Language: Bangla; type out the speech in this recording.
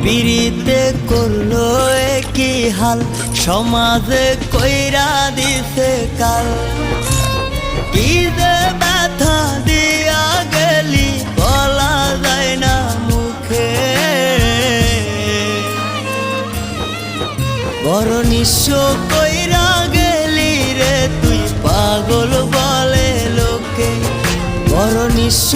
পিরিতে করলো কি হাল, সমাজে কইরা দিছে কাল। কি যে ব্যথা দিয়া গেলি বলা যায় না মুখে, বড় নিঃস্ব কইরা গেলি রে তুই পাগল বলে লোকে, বড় নিঃস্ব